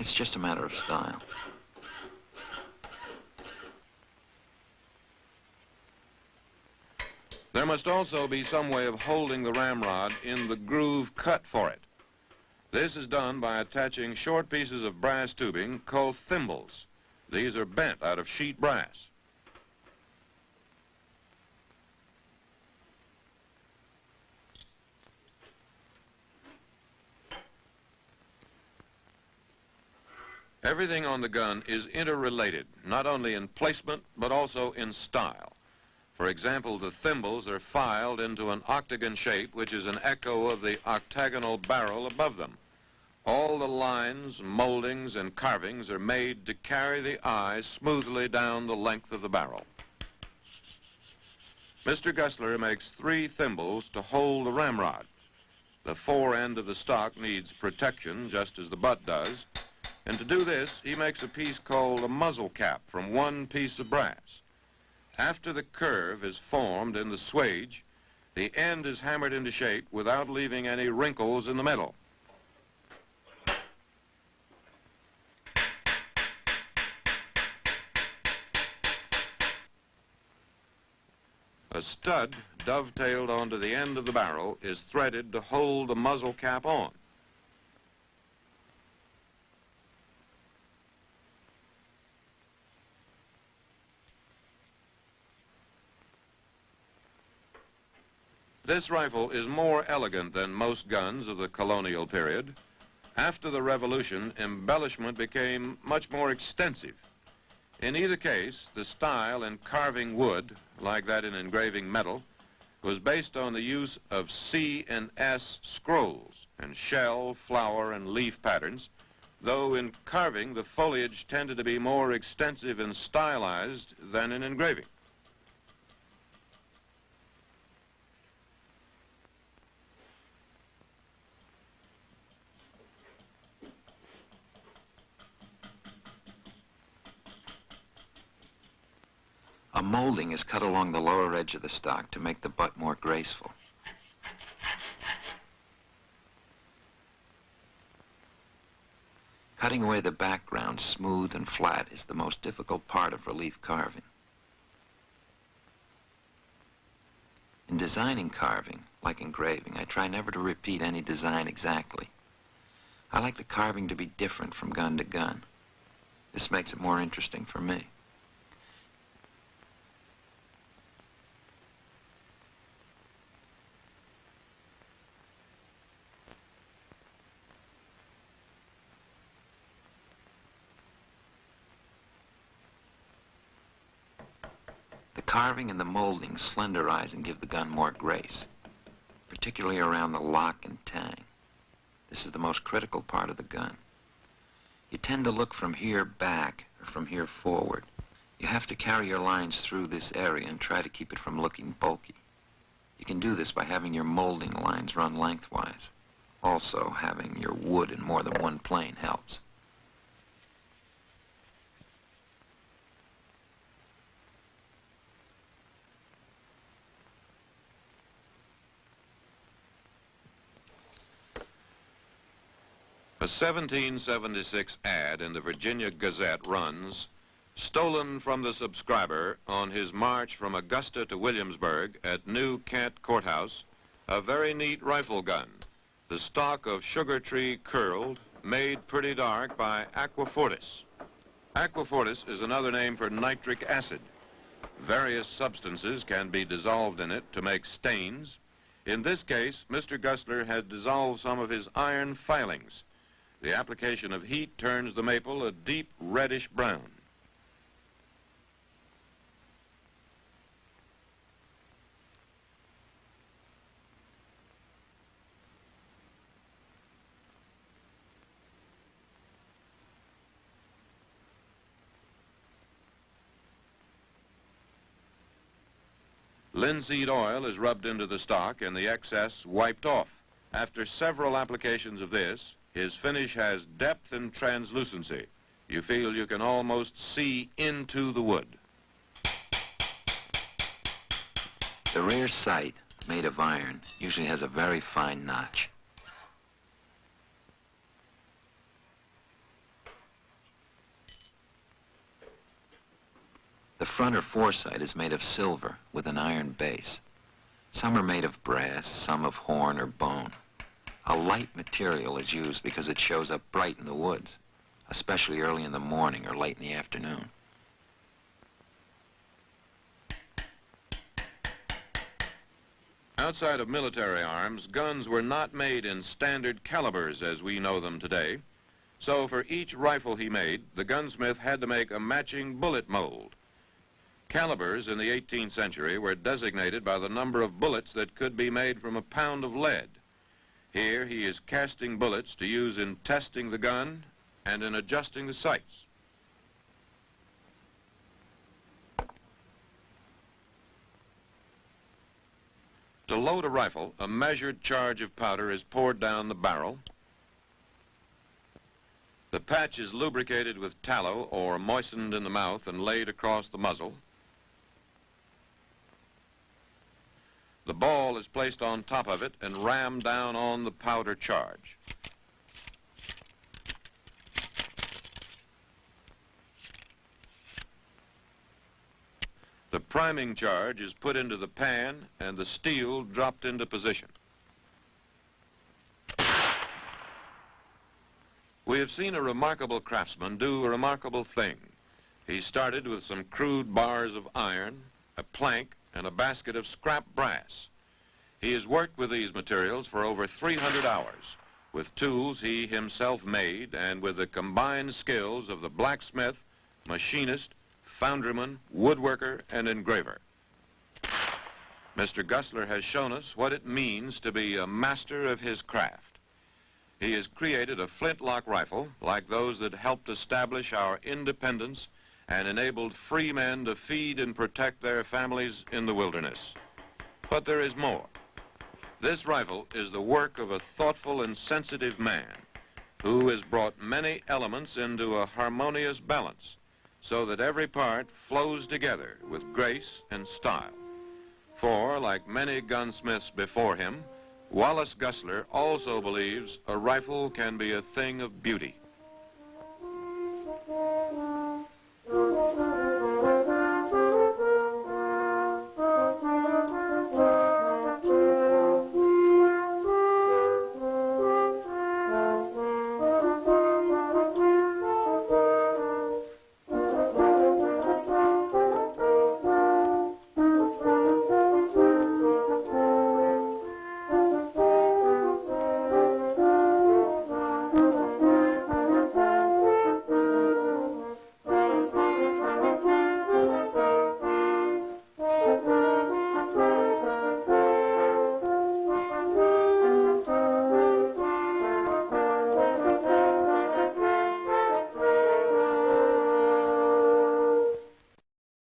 It's just a matter of style. There must also be some way of holding the ramrod in the groove cut for it. This is done by attaching short pieces of brass tubing called thimbles. These are bent out of sheet brass. Everything on the gun is interrelated, not only in placement, but also in style. For example, the thimbles are filed into an octagon shape, which is an echo of the octagonal barrel above them. All the lines, moldings, and carvings are made to carry the eye smoothly down the length of the barrel. Mr. Gessler makes 3 thimbles to hold the ramrod. The fore end of the stock needs protection, just as the butt does. And to do this, he makes a piece called a muzzle cap from 1 piece of brass. After the curve is formed in the swage, the end is hammered into shape without leaving any wrinkles in the middle. A stud dovetailed onto the end of the barrel is threaded to hold the muzzle cap on. This rifle is more elegant than most guns of the colonial period. After the Revolution, embellishment became much more extensive. In either case, the style in carving wood, like that in engraving metal, was based on the use of C and S scrolls and shell, flower, and leaf patterns, though in carving the foliage tended to be more extensive and stylized than in engraving. A molding is cut along the lower edge of the stock to make the butt more graceful. Cutting away the background smooth and flat is the most difficult part of relief carving. In designing carving, like engraving, I try never to repeat any design exactly. I like the carving to be different from gun to gun. This makes it more interesting for me. The carving and the molding slenderize and give the gun more grace, particularly around the lock and tang. This is the most critical part of the gun. You tend to look from here back or from here forward. You have to carry your lines through this area and try to keep it from looking bulky. You can do this by having your molding lines run lengthwise. Also, having your wood in more than one plane helps. A 1776 ad in the Virginia Gazette runs, "Stolen from the subscriber on his march from Augusta to Williamsburg at New Kent Courthouse, a very neat rifle gun, the stock of sugar tree curled, made pretty dark by aquafortis." Aquafortis is another name for nitric acid. Various substances can be dissolved in it to make stains. In this case, Mr. Gessler had dissolved some of his iron filings. The application of heat turns the maple a deep reddish brown. Linseed oil is rubbed into the stock and the excess wiped off. After several applications of this, his finish has depth and translucency. You feel you can almost see into the wood. The rear sight, made of iron, usually has a very fine notch. front or foresight is made of silver with an iron base. Some are made of brass, some of horn or bone. A light material is used because it shows up bright in the woods, especially early in the morning or late in the afternoon. Outside of military arms, guns were not made in standard calibers as we know them today. So for each rifle he made, the gunsmith had to make a matching bullet mold. Calibers in the 18th century were designated by the number of bullets that could be made from a pound of lead. Here he is casting bullets to use in testing the gun and in adjusting the sights. To load a rifle, a measured charge of powder is poured down the barrel. The patch is lubricated with tallow or moistened in the mouth and laid across the muzzle. The ball is placed on top of it and rammed down on the powder charge. The priming charge is put into the pan and the steel dropped into position. We have seen a remarkable craftsman do a remarkable thing. He started with some crude bars of iron, a plank, and a basket of scrap brass. He has worked with these materials for over 300 hours, with tools he himself made and with the combined skills of the blacksmith, machinist, foundryman, woodworker, and engraver. Mr. Gussler has shown us what it means to be a master of his craft. He has created a flintlock rifle like those that helped establish our independence and enabled free men to feed and protect their families in the wilderness. But there is more. This rifle is the work of a thoughtful and sensitive man who has brought many elements into a harmonious balance so that every part flows together with grace and style. For, like many gunsmiths before him, Wallace Gussler also believes a rifle can be a thing of beauty.